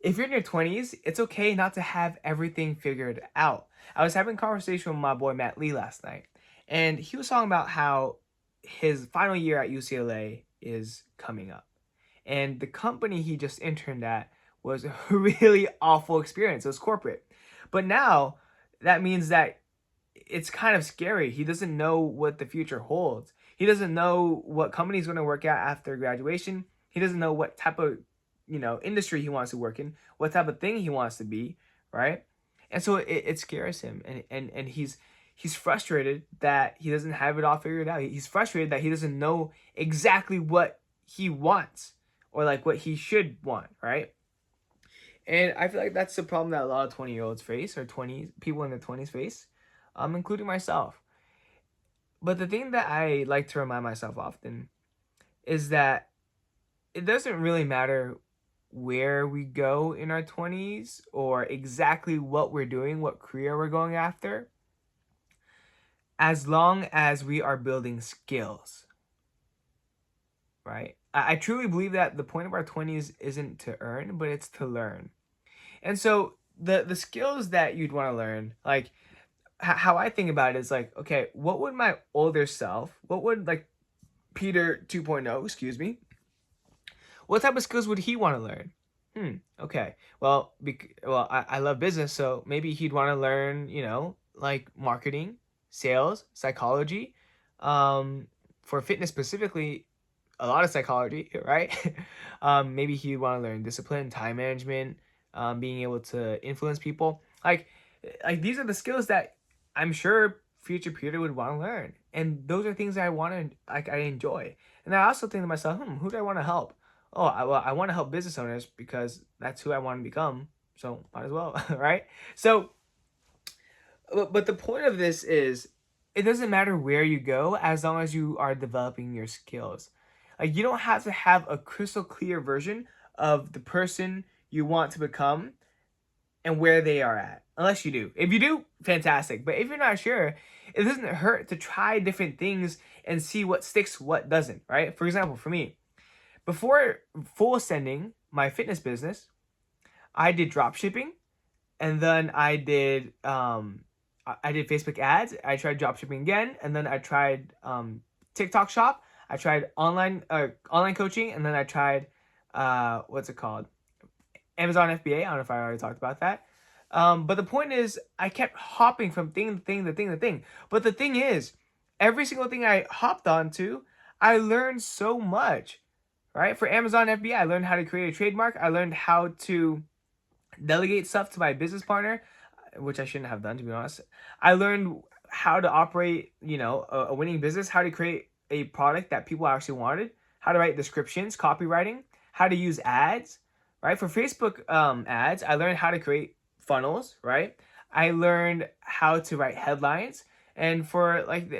if you're in your 20s, it's okay not to have everything figured out. I was having a conversation with my boy Matt Lee last night, and he was talking about how his final year at UCLA is coming up. And the company he just interned at was a really awful experience. It was corporate. But now that means that it's kind of scary. He doesn't know what the future holds. He doesn't know what company he's going to work at after graduation. He doesn't know what type of, industry he wants to work in, what type of thing he wants to be, right? And so it scares him, and he's frustrated that he doesn't have it all figured out. He's frustrated that he doesn't know exactly what he wants or like what he should want, right? And I feel like that's the problem that a lot of 20-year-olds face, or 20 people in their 20s face, including myself. But the thing that I like to remind myself often is that it doesn't really matter where we go in our 20s or exactly what we're doing, what career we're going after, as long as we are building skills, right? I truly believe that the point of our 20s isn't to earn, but it's to learn. And so the skills that you'd want to learn, like how I think about it is like, okay, what would my older self, what would like Peter 2.0, excuse me, what type of skills would he want to learn? Okay. Well, I love business, so maybe he'd want to learn, like marketing, sales, psychology. For fitness specifically, a lot of psychology, right? Maybe he'd want to learn discipline, time management, being able to influence people. Like these are the skills that I'm sure future Peter would want to learn, and those are things that I enjoy. And I also think to myself, who do I want to help? Oh, I want to help business owners because that's who I want to become. So might as well, right? So, but the point of this is, it doesn't matter where you go as long as you are developing your skills. Like you don't have to have a crystal clear version of the person you want to become and where they are at, unless you do. If you do, fantastic. But if you're not sure, it doesn't hurt to try different things and see what sticks, what doesn't, right? For example, for me, before full sending my fitness business, I did drop shipping, and then I did Facebook ads. I tried drop shipping again, and then I tried TikTok shop. I tried online coaching, and then I tried what's it called? Amazon FBA. I don't know if I already talked about that. But the point is, I kept hopping from thing to thing to thing to thing. But the thing is, every single thing I hopped onto, I learned so much, right? For Amazon FBA, I learned how to create a trademark. I learned how to delegate stuff to my business partner, which I shouldn't have done, to be honest. I learned how to operate, a winning business, how to create a product that people actually wanted, how to write descriptions, copywriting, how to use ads, right? For Facebook ads, I learned how to create funnels, right? I learned how to write headlines. And for like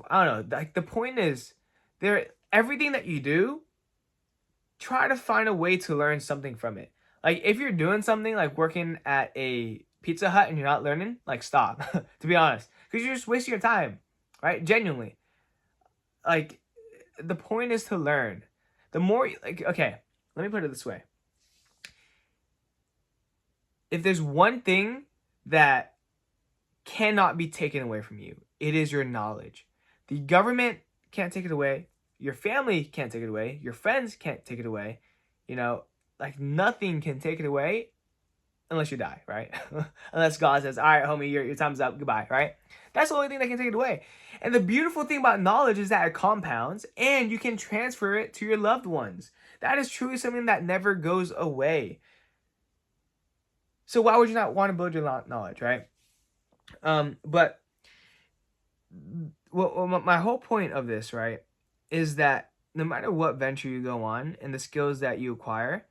I don't know, like the point is, everything that you do, try to find a way to learn something from it. Like if you're doing something like working at a Pizza Hut and you're not learning, like stop, to be honest, because you're just wasting your time, right? Genuinely. Like the point is to learn. The more okay, let me put it this way. If there's one thing that cannot be taken away from you, it is your knowledge. The government can't take it away. Your family can't take it away. Your friends can't take it away. Like nothing can take it away unless you die, right? Unless God says, all right, homie, your time's up, goodbye, right? That's the only thing that can take it away. And the beautiful thing about knowledge is that it compounds and you can transfer it to your loved ones. That is truly something that never goes away. So why would you not want to build your knowledge, right? But my whole point of this, right, is that no matter what venture you go on and the skills that you acquire,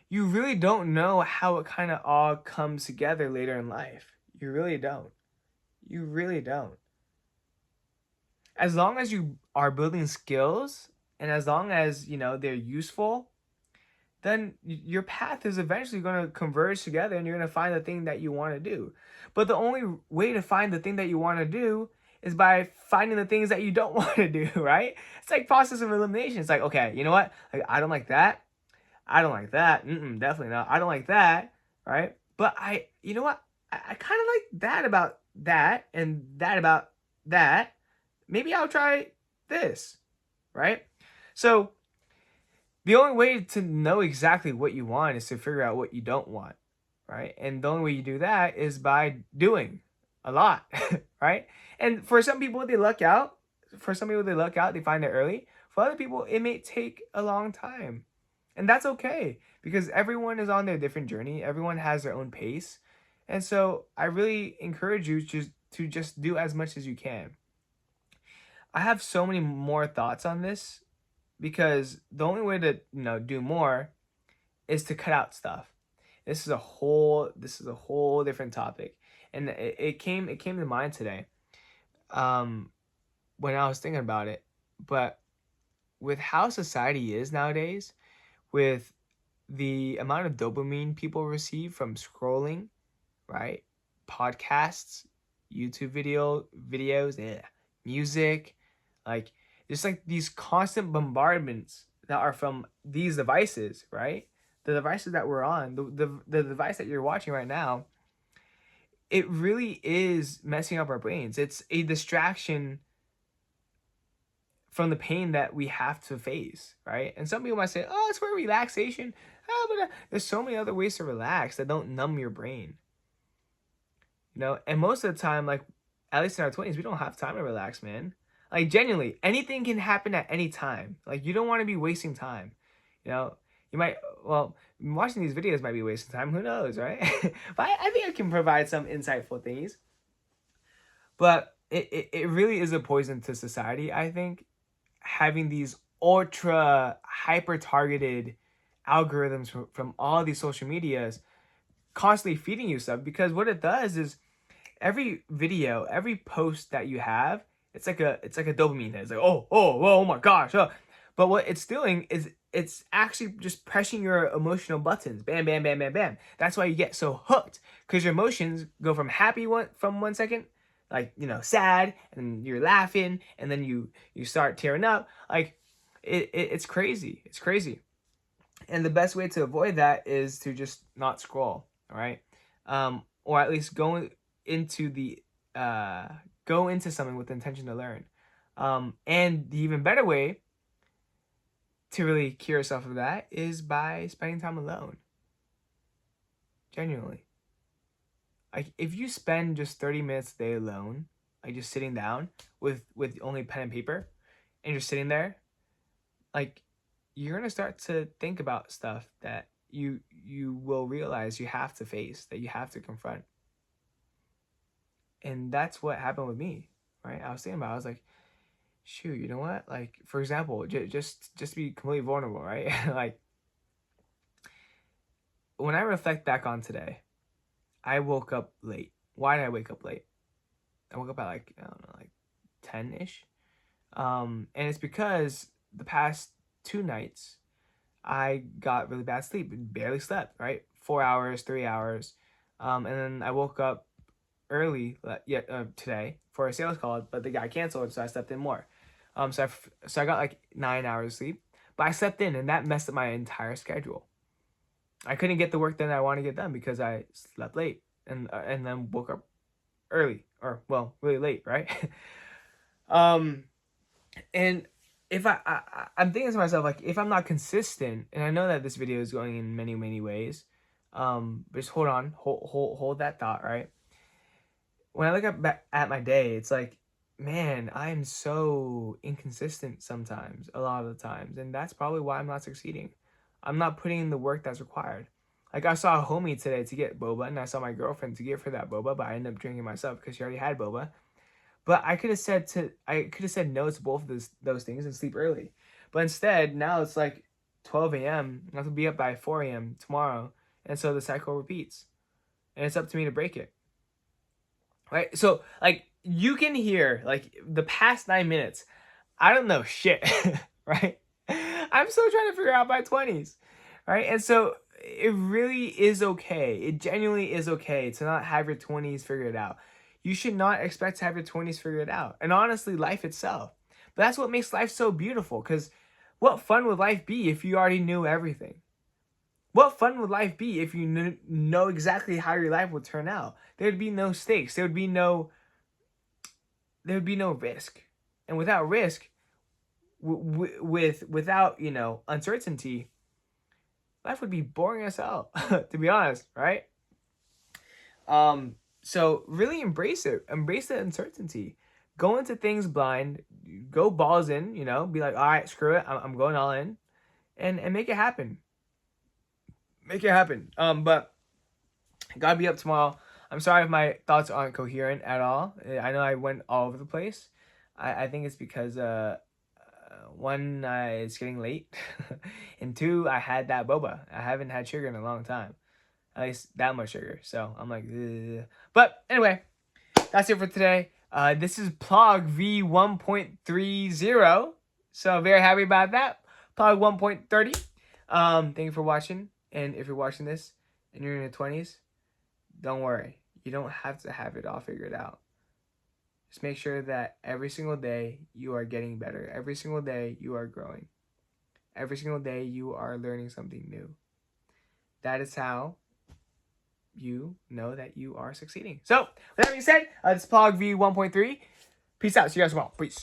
you really don't know how it kind of all comes together later in life. You really don't. You really don't. As long as you are building skills and as long as, they're useful, then your path is eventually going to converge together and you're going to find the thing that you want to do. But the only way to find the thing that you want to do is by finding the things that you don't want to do, right? It's like process of elimination. It's like, okay, you know what? Like, I don't like that. I don't like that. Definitely not. I don't like that, right? But you know what? I kind of like that about that and that about that. Maybe I'll try this, right? So the only way to know exactly what you want is to figure out what you don't want, right? And the only way you do that is by doing a lot, right? And for some people, they luck out. For some people, they luck out. They find it early. For other people, it may take a long time, and that's okay because everyone is on their different journey. Everyone has their own pace, and so I really encourage you to just do as much as you can. I have so many more thoughts on this because the only way to do more is to cut out stuff. This is a whole different topic, and it came to mind today, um, when I was thinking about it. But with how society is nowadays, with the amount of dopamine people receive from scrolling, right? Podcasts, YouTube videos, music, like just like these constant bombardments that are from these devices, right? The devices that we're on, the device that you're watching right now, it really is messing up our brains. It's a distraction from the pain that we have to face, right? And some people might say, "Oh, it's for relaxation." But there's so many other ways to relax that don't numb your brain, And most of the time, like at least in our 20s, we don't have time to relax, man. Like genuinely, anything can happen at any time. Like you don't want to be wasting time, you know. You might, well, watching these videos might be wasting time. Who knows, right? But I think I can provide some insightful things. But it really is a poison to society, I think, having these ultra hyper targeted algorithms from all these social medias constantly feeding you stuff, because what it does is every video, every post that you have, it's like a dopamine hit. It's like, oh my gosh. But what it's doing is it's actually just pressing your emotional buttons. Bam, bam, bam, bam, bam. That's why you get so hooked, because your emotions go from happy from 1 second, like, sad, and you're laughing, and then you start tearing up. Like it's crazy. It's crazy. And the best way to avoid that is to just not scroll, all right? Or at least into the go into something with the intention to learn. And the even better way to really cure yourself of that is by spending time alone. Genuinely. Like if you spend just 30 minutes a day alone, like just sitting down with only pen and paper, and you're sitting there, like you're gonna start to think about stuff that you will realize you have to face, that you have to confront. And that's what happened with me, right? I was thinking about it, I was like, shoot, you know what? Like, for example, just be completely vulnerable, right? Like, when I reflect back on today, I woke up late. Why did I wake up late? I woke up at like, I don't know, like 10-ish. And it's because the past 2 nights, I got really bad sleep, barely slept, right? 4 hours, 3 hours. And then I woke up early today for a sales call, but the guy canceled, so I slept in more. So I got like 9 hours of sleep, but I slept in, and that messed up my entire schedule. I couldn't get the work done that I wanted to get done because I slept late and then woke up early, or well, really late, right? And if I'm thinking to myself, like, if I'm not consistent, and I know that this video is going in many, many ways, but just hold that thought, right? When I look at my day, it's like, man, I am so inconsistent sometimes, a lot of the times, and that's probably why I'm not succeeding. I'm not putting in the work that's required. Like, I saw a homie today to get boba, and I saw my girlfriend to give her that boba, but I ended up drinking myself because she already had boba. But I could have said no to both of those things and sleep early. But instead, now it's like 12 a.m. I have to be up by 4 a.m. tomorrow, and so the cycle repeats, and it's up to me to break it. Right? So, like, you can hear, like, the past 9 minutes, I don't know shit, right? I'm still trying to figure out my 20s, right? And so it really is okay. It genuinely is okay to not have your 20s figured out. You should not expect to have your 20s figured out. And honestly, life itself. But that's what makes life so beautiful, because what fun would life be if you already knew everything? What fun would life be if you know exactly how your life would turn out? There'd be no stakes. There would be no risk. And without risk, without, you know, uncertainty, life would be boring as hell, to be honest, right? So really embrace it. Embrace the uncertainty. Go into things blind. Go balls in, you know, be like, all right, screw it. I'm going all in, and make it happen. Make it happen. But gotta be up tomorrow. I'm sorry if my thoughts aren't coherent at all. I know I went all over the place. I think it's because one, it's getting late, and two, I had that boba. I haven't had sugar in a long time, at least that much sugar. So I'm like, ugh. But anyway, that's it for today. This is PLOG V1.30. So very happy about that. PLOG 1.30. Thank you for watching. And if you're watching this and you're in your 20s, don't worry. You don't have to have it all figured out. Just make sure that every single day you are getting better. Every single day you are growing. Every single day you are learning something new. That is how you know that you are succeeding. So, with that being said, this is PLOG V1.3. Peace out. See you guys tomorrow. Peace.